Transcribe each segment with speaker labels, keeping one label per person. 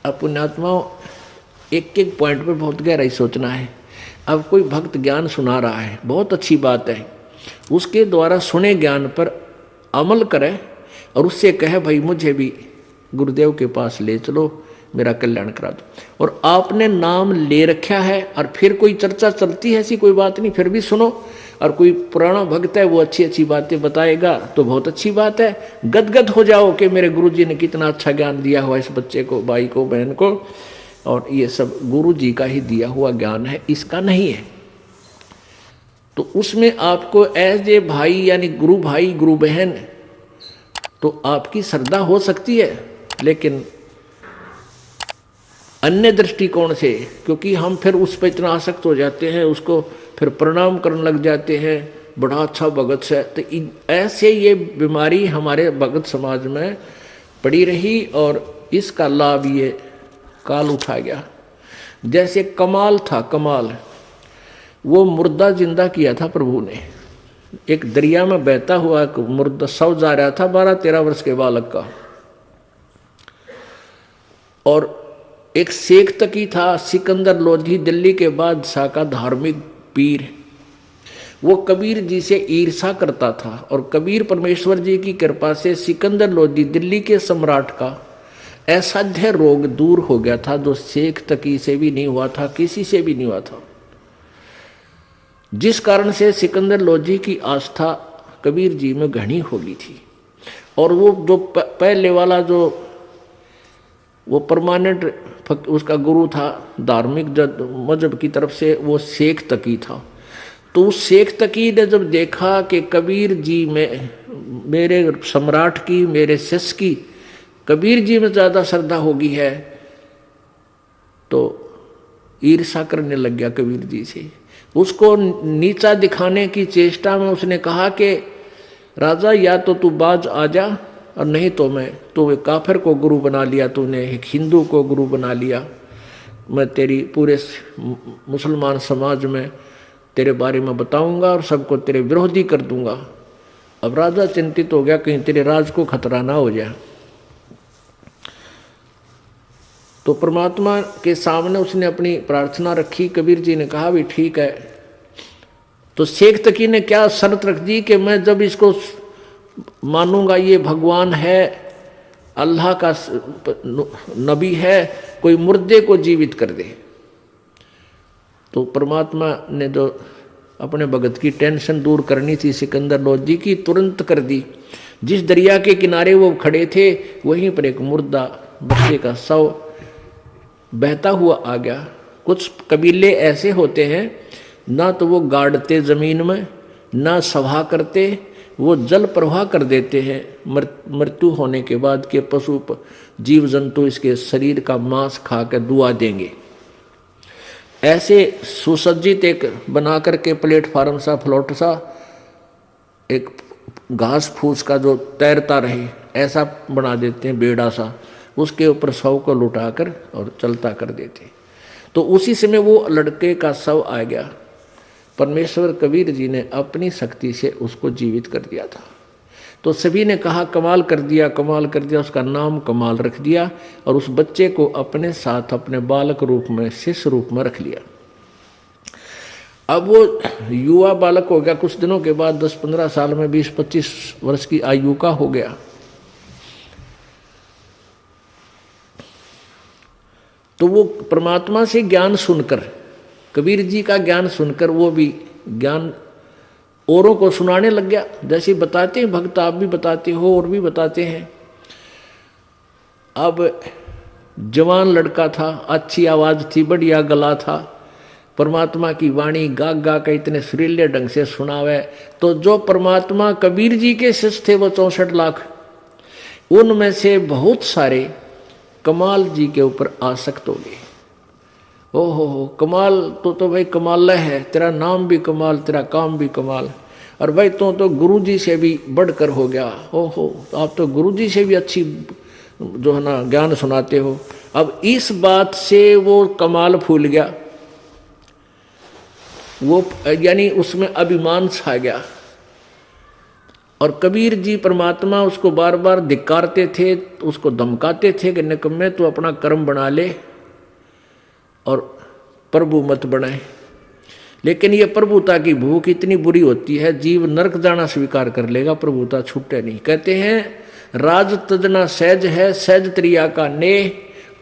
Speaker 1: अब पुण्यात्माओं एक एक पॉइंट पे बहुत गहराई सोचना है। अब कोई भक्त ज्ञान सुना रहा है, बहुत अच्छी बात है, उसके द्वारा सुने ज्ञान पर अमल करे और उससे कहे भाई मुझे भी गुरुदेव के पास ले चलो, मेरा कल्याण करा दो। और आपने नाम ले रखा है और फिर कोई चर्चा चलती है, ऐसी कोई बात नहीं, फिर भी सुनो। और कोई पुराना भक्त है वो अच्छी अच्छी बातें बताएगा तो बहुत अच्छी बात है, गदगद हो जाओ कि मेरे गुरुजी ने कितना अच्छा ज्ञान दिया हुआ इस बच्चे को, भाई को, बहन को, और ये सब गुरुजी का ही दिया हुआ ज्ञान है, इसका नहीं है। तो उसमें आपको एज ए भाई यानी गुरु भाई गुरु बहन तो आपकी श्रद्धा हो सकती है, लेकिन अन्य दृष्टिकोण से, क्योंकि हम फिर उस पर इतना आसक्त हो जाते हैं, उसको फिर प्रणाम करने लग जाते हैं, बड़ा अच्छा भगत है। तो ऐसे ये बीमारी हमारे भगत समाज में पड़ी रही और इसका लाभ ये काल उठा गया। जैसे कमाल था, कमाल वो मुर्दा जिंदा किया था प्रभु ने। एक दरिया में बहता हुआ एक मुर्दा शव जा रहा था 12-13 वर्ष के बालक का, और एक शेख तकी था सिकंदर लोधी, दिल्ली के बादशाह का धार्मिक पीर। वो कबीर जी से ईर्षा करता था और कबीर परमेश्वर जी की कृपा से सिकंदर लोधी दिल्ली के सम्राट का असाध्य रोग दूर हो गया था, जो शेख तकी से भी नहीं हुआ था, किसी से भी नहीं हुआ था। जिस कारण से सिकंदर लोधी की आस्था कबीर जी में घनी हो गई थी। और वो जो पहले वाला जो वो परमानेंट उसका गुरु था धार्मिक मजहब की तरफ से, वो शेख तकी था। तो उस शेख तकी ने जब देखा कि कबीर जी में, मेरे सम्राट की, मेरे शिष्य की कबीर जी में ज़्यादा श्रद्धा होगी है, तो ईर्षा करने लग गया कबीर जी से। उसको नीचा दिखाने की चेष्टा में उसने कहा कि राजा या तो तू बाज आ जा और नहीं तो मैं, तो एक काफिर को गुरु बना लिया तूने, एक हिंदू को गुरु बना लिया, मैं तेरी पूरे मुसलमान समाज में तेरे बारे में बताऊंगा और सबको तेरे विरोधी कर दूंगा। अब राजा चिंतित हो गया कहीं तेरे राज को खतरा ना हो जाए। तो परमात्मा के सामने उसने अपनी प्रार्थना रखी। कबीर जी ने कहा भी ठीक है। तो शेख तकी ने क्या शर्त रख दी कि मैं जब इसको मानूंगा ये भगवान है, अल्लाह का नबी है, कोई मुर्दे को जीवित कर दे। तो परमात्मा ने जो अपने भगत की टेंशन दूर करनी थी सिकंदर लोधी की, तुरंत कर दी। जिस दरिया के किनारे वो खड़े थे वहीं पर एक मुर्दा बच्चे का शव बहता हुआ आ गया। कुछ कबीले ऐसे होते हैं ना तो वो गाड़ते जमीन में, ना सभा करते, वो जल प्रवाह कर देते हैं। मृत्यु होने के बाद के पशु जीव जंतु इसके शरीर का मांस खा कर दुआ देंगे। ऐसे सुसज्जित एक बना करके प्लेटफार्म सा, फ्लोट सा, एक घास फूस का जो तैरता रहे ऐसा बना देते हैं, बेड़ा सा, उसके ऊपर शव को लुटाकर और चलता कर देते। तो उसी समय वो लड़के का शव आ गया। परमेश्वर कबीर जी ने अपनी शक्ति से उसको जीवित कर दिया था। तो सभी ने कहा कमाल कर दिया, कमाल कर दिया, उसका नाम कमाल रख दिया और उस बच्चे को अपने साथ अपने बालक रूप में, शिष्य रूप में रख लिया। अब वो युवा बालक हो गया, कुछ दिनों के बाद 10-15 साल में 20-25 वर्ष की आयु का हो गया। तो वो परमात्मा से ज्ञान सुनकर, कबीर जी का ज्ञान सुनकर वो भी ज्ञान औरों को सुनाने लग गया। जैसे बताते हैं भक्त, आप भी बताते हो और भी बताते हैं। अब जवान लड़का था, अच्छी आवाज थी, बढ़िया गला था, परमात्मा की वाणी गा गा के इतने सुरीले ढंग से सुनावे। तो जो परमात्मा कबीर जी के शिष्य थे वो 64 लाख, उनमें से बहुत सारे कमाल जी के ऊपर आसक्त हो गए। ओहो कमाल तो भाई कमाल है, तेरा नाम भी कमाल, तेरा काम भी कमाल, और भाई तो गुरु जी से भी बढ़कर हो गया। ओहो आप तो गुरु जी से भी अच्छी जो है ना ज्ञान सुनाते हो। अब इस बात से वो कमाल फूल गया, वो यानी उसमें अभिमान छा गया। और कबीर जी परमात्मा उसको बार बार धिक्कारते थे, उसको धमकाते थे कि निकम्मे तू अपना कर्म बना ले और प्रभु मत बनाए। लेकिन ये प्रभुता की भूख इतनी बुरी होती है, जीव नरक जाना स्वीकार कर लेगा, प्रभुता छूटे नहीं। कहते हैं राज तजना सहज है, सहज त्रिया का नेह,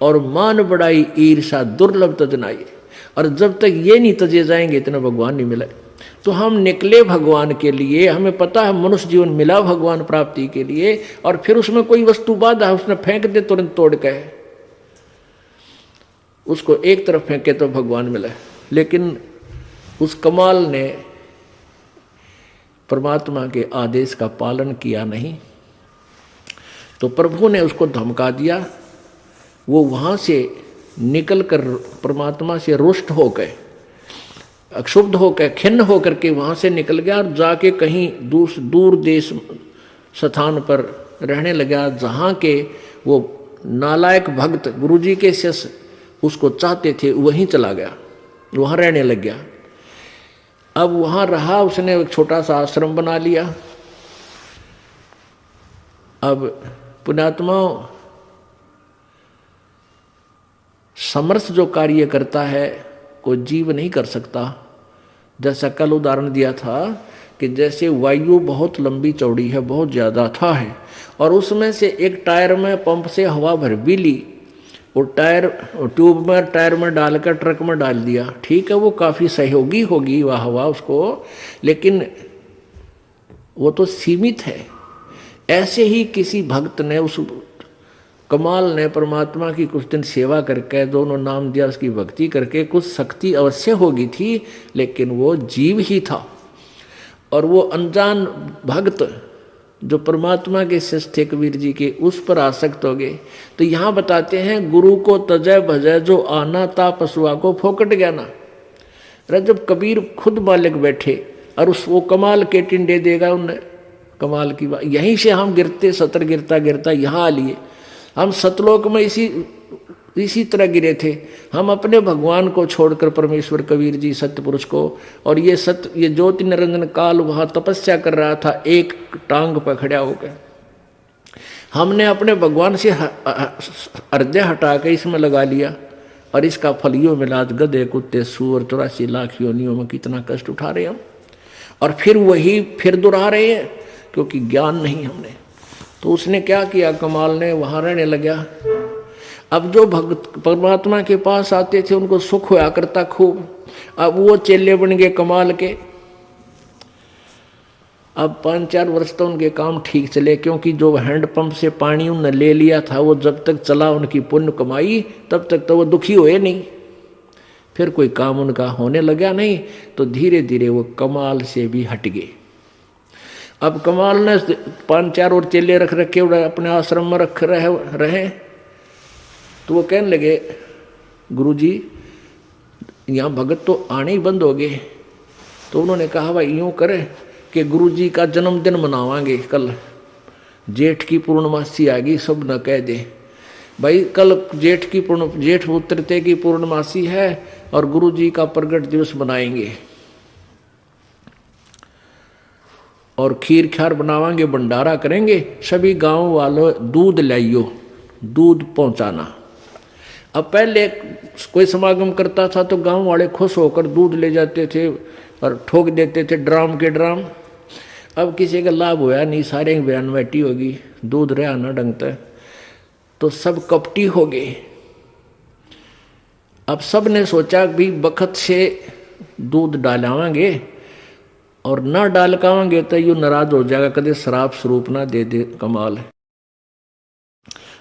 Speaker 1: और मान बढ़ाई ईर्षा दुर्लभ तजनाई। और जब तक ये नहीं तजे जाएंगे इतना भगवान नहीं मिले। तो हम निकले भगवान के लिए, हमें पता है मनुष्य जीवन मिला भगवान प्राप्ति के लिए, और फिर उसमें कोई वस्तु बाधा उसने फेंक दे तुरंत तोड़ के, उसको एक तरफ फेंके तो भगवान मिला। लेकिन उस कमाल ने परमात्मा के आदेश का पालन किया नहीं, तो प्रभु ने उसको धमका दिया। वो वहां से निकलकर परमात्मा से रुष्ट होकर, अक्षुब्ध होकर, खिन्न होकर के वहां से निकल गया और जाके कहीं दूर देश स्थान पर रहने लगा, जहां के वो नालायक भक्त गुरुजी के शिष्य उसको चाहते थे, वहीं चला गया, वहां रहने लग गया। अब वहां रहा, उसने एक छोटा सा आश्रम बना लिया। अब पुण्यात्मा, समर्थ जो कार्य करता है कोई जीव नहीं कर सकता। जैसा कल उदाहरण दिया था कि जैसे वायु बहुत लंबी चौड़ी है, बहुत ज़्यादा था है, और उसमें से एक टायर में पंप से हवा भर भी ली, वो टायर ट्यूब में टायर में डालकर ट्रक में डाल दिया, ठीक है, वो काफ़ी सहयोगी होगी वह हवा उसको, लेकिन वो तो सीमित है। ऐसे ही किसी भक्त ने, उस कमाल ने परमात्मा की कुछ दिन सेवा करके, दोनों नाम दिया, उसकी भक्ति करके कुछ शक्ति अवश्य होगी थी, लेकिन वो जीव ही था। और वो अनजान भक्त जो परमात्मा के शिष्य थे कबीर जी के, उस पर आसक्त हो गए। तो यहाँ बताते हैं गुरु को तजय भजय जो आना ता पशुआ को फोकट गया ना। अरे जब कबीर खुद मालिक बैठे और उस वो कमाल के टिंडे देगा उन्हें, कमाल की बात। यहीं से हम गिरते, सतर गिरता गिरता यहाँ आ लिए। हम सतलोक में इसी तरह गिरे थे। हम अपने भगवान को छोड़कर परमेश्वर कबीर जी सत्य पुरुष को, और ये ज्योति निरंजन काल वहाँ तपस्या कर रहा था एक टांग पर खड़ा होकर। हमने अपने भगवान से हृदय हटा के इसमें लगा लिया, और इसका फल यो मिला। गधे कुत्ते सूअर 84 लाख योनियों में कितना कष्ट उठा रहे हम, और फिर वही फिर दोहरा रहे हैं, क्योंकि ज्ञान नहीं हमने। तो उसने क्या किया, कमाल ने वहाँ रहने लगा। अब जो भक्त परमात्मा के पास आते थे उनको सुख होया करता खूब। अब वो चेले बन गए कमाल के। अब 5-4 वर्ष तो उनके काम ठीक चले, क्योंकि जो हैंडपंप से पानी उन्होंने ले लिया था वो जब तक चला उनकी पुण्य कमाई, तब तक तो वो दुखी हुए नहीं। फिर कोई काम उनका होने लगा नहीं, तो धीरे धीरे वो कमाल से भी हट गए। अब कमाल ने 5-4 और चेले रख रखे, अपने आश्रम में रख रहे। तो वो कहने लगे गुरुजी यहाँ भगत तो आने ही बंद हो गए। तो उन्होंने कहा भाई यूँ करें कि गुरुजी का जन्मदिन मनावांगे कल, जेठ की पूर्णमासी आ गई, सब न कह दे भाई कल जेठ उतरते की पूर्णमासी है और गुरुजी का प्रगट दिवस मनाएंगे, और खीर ख्यार बनावांगे, भंडारा करेंगे, सभी गांव वालों दूध लाइयो, दूध पहुंचाना। अब पहले कोई समागम करता था तो गांव वाले खुश होकर दूध ले जाते थे और ठोक देते थे ड्राम के ड्राम। अब किसी का लाभ हुआ नहीं, सारे बयान बैठी होगी, दूध रहा ना ढंगता, तो सब कपटी हो गए। अब सब ने सोचा भी बखत से दूध डालावांगे और ना डाल कावांगे तो यू नाराज हो जाएगा, कदे शराब स्वरूप ना दे दे कमाल है।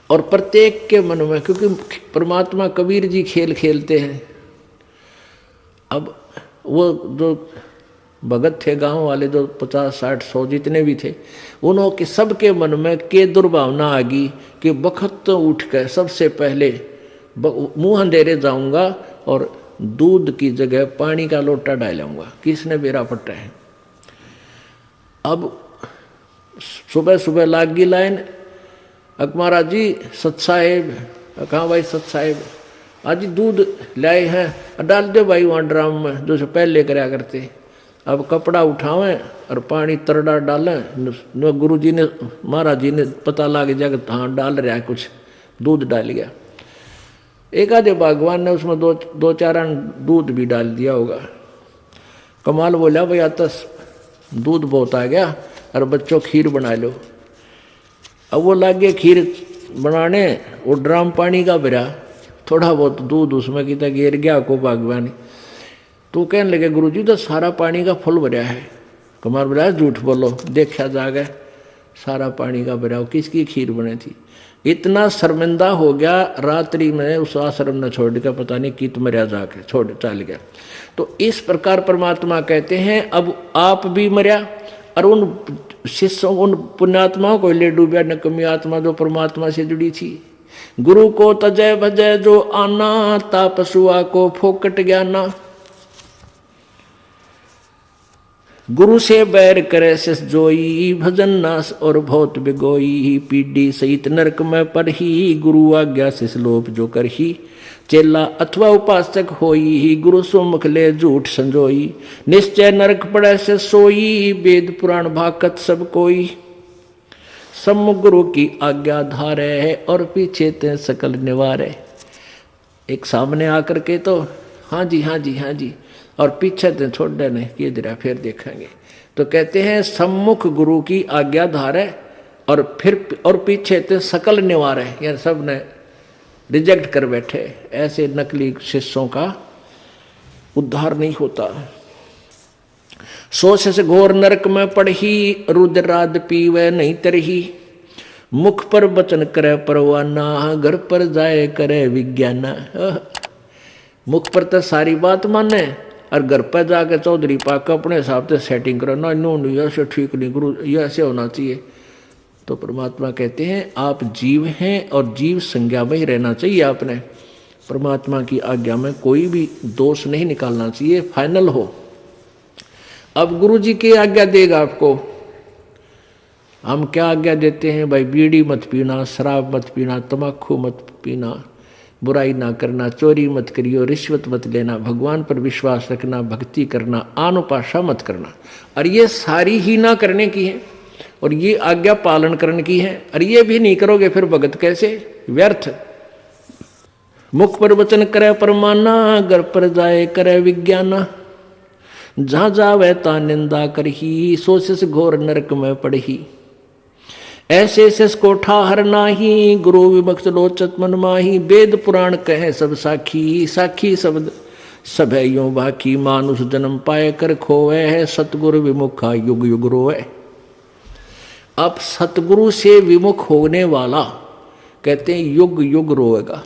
Speaker 1: और प्रत्येक के मन में, क्योंकि परमात्मा कबीर जी खेल खेलते हैं। अब वो जो भगत थे गांव वाले, जो 50, 60, 100 जितने भी थे, उन्होंने सबके मन में के दुर्भावना आ गई कि बखत तो उठ कर सबसे पहले मुंह अंधेरे जाऊंगा और दूध की जगह पानी का लोटा डालूंगा, किसने बेरा पट्टा है। अब सुबह सुबह लाग गई लाइन, महाराज जी सत साहेब, कहाँ भाई सत साहेब, आज दूध लाए हैं, डाल दो भाई वहाँ ड्राम में, जो पहले कराया करते। अब कपड़ा उठावें और पानी तरड़ा डालें, न गुरु जी ने महाराज जी ने पता लग जाएगा हाँ डाल रहा है कुछ, दूध डाल गया। एक आधे भगवान ने उसमें दो चार दूध भी डाल दिया होगा। कमाल बोला भैया तो दूध बहुत आ गया और बच्चों खीर बना लो। अब वो लग गए खीर बनाने, वो ड्राम पानी का भरा, थोड़ा बहुत दूध उसमें कितना गिर गया को भगवान। तो कहने लगे गुरुजी तो सारा पानी का फुल भरा है। कमाल बोला झूठ बोलो, देखा जागे सारा पानी का भरा हो, किसकी खीर बनी थी। इतना शर्मिंदा हो गया, रात्रि में उस आश्रम ने छोड़ के पता नहीं कित मरिया जाके छोड़ चल गया। तो इस प्रकार परमात्मा कहते हैं अब आप भी मरिया और उन शिष्यों उन पुण्यात्माओं को ले डूबा, नकमी आत्मा जो परमात्मा से जुड़ी थी। गुरु को तजय भजय जो आना, तापसुआ को फोकट ज्ञाना। गुरु से बैर करे शिष जोई, भजन नाश और बहुत बिगोई। पीढ़ी सहित नरक में पढ़ी, गुरु आज्ञा शिष लोप जो करही। चेला अथवा उपासक होई, गुरु सुमुख ले झूठ संजोई। निश्चय नरक पड़े से सोई, वेद पुराण भाकत सब कोई। सम्मुख गुरु की आज्ञा धारे, और पीछे ते सकल निवारे। एक सामने आकर के तो हाँ जी हाँ जी हाँ जी, और पीछे ते छोड़ देने कि जरा फिर देखेंगे। तो कहते हैं सम्मुख गुरु की आज्ञा धारे और पीछे ते सकल निवारे, यार सब ने रिजेक्ट कर बैठे। ऐसे नकली शिष्यों का उद्धार नहीं होता। सोच से घोर नरक में पड़ही, रुद्राद पीवे नहीं तरही। मुख पर वचन करे परवाना, घर पर जाए करे विज्ञाना। मुख पर तो सारी बात माने और घर पर जाके चौधरी पाक अपने हिसाब से सेटिंग करो ना, नहीं ऐसे ठीक नहीं गुरु, ये ऐसे होना चाहिए। तो परमात्मा कहते हैं आप जीव हैं और जीव संज्ञा में ही रहना चाहिए। आपने परमात्मा की आज्ञा में कोई भी दोष नहीं निकालना चाहिए, फाइनल हो। अब गुरु जी की आज्ञा देगा आपको। हम क्या आज्ञा देते हैं भाई? बीड़ी मत पीना, शराब मत पीना, तम्बाकू मत पीना, बुराई ना करना, चोरी मत करियो, रिश्वत मत लेना, भगवान पर विश्वास रखना, भक्ति करना, आनुपाशा मत करना। और ये सारी ही ना करने की है और ये आज्ञा पालन करने की है। और ये भी नहीं करोगे फिर भगत कैसे? व्यर्थ। मुख पर वचन करे परमाना, घर पर जाए करे विज्ञाना। जहाँ जावे ता निंदा करही, सोच से घोर नरक में पड़ही। ऐसे शिष को ठाहर नाही, गुरु विमुक्त लोचत मन माही। वेद पुराण कहे सब साखी, साखी शब्द सब है यूं बाकी। मानुष जन्म पाए कर खोवे है, सतगुरु विमुखा युग युग रोवे। अब सतगुरु से विमुख होने वाला कहते हैं युग युग रोएगा।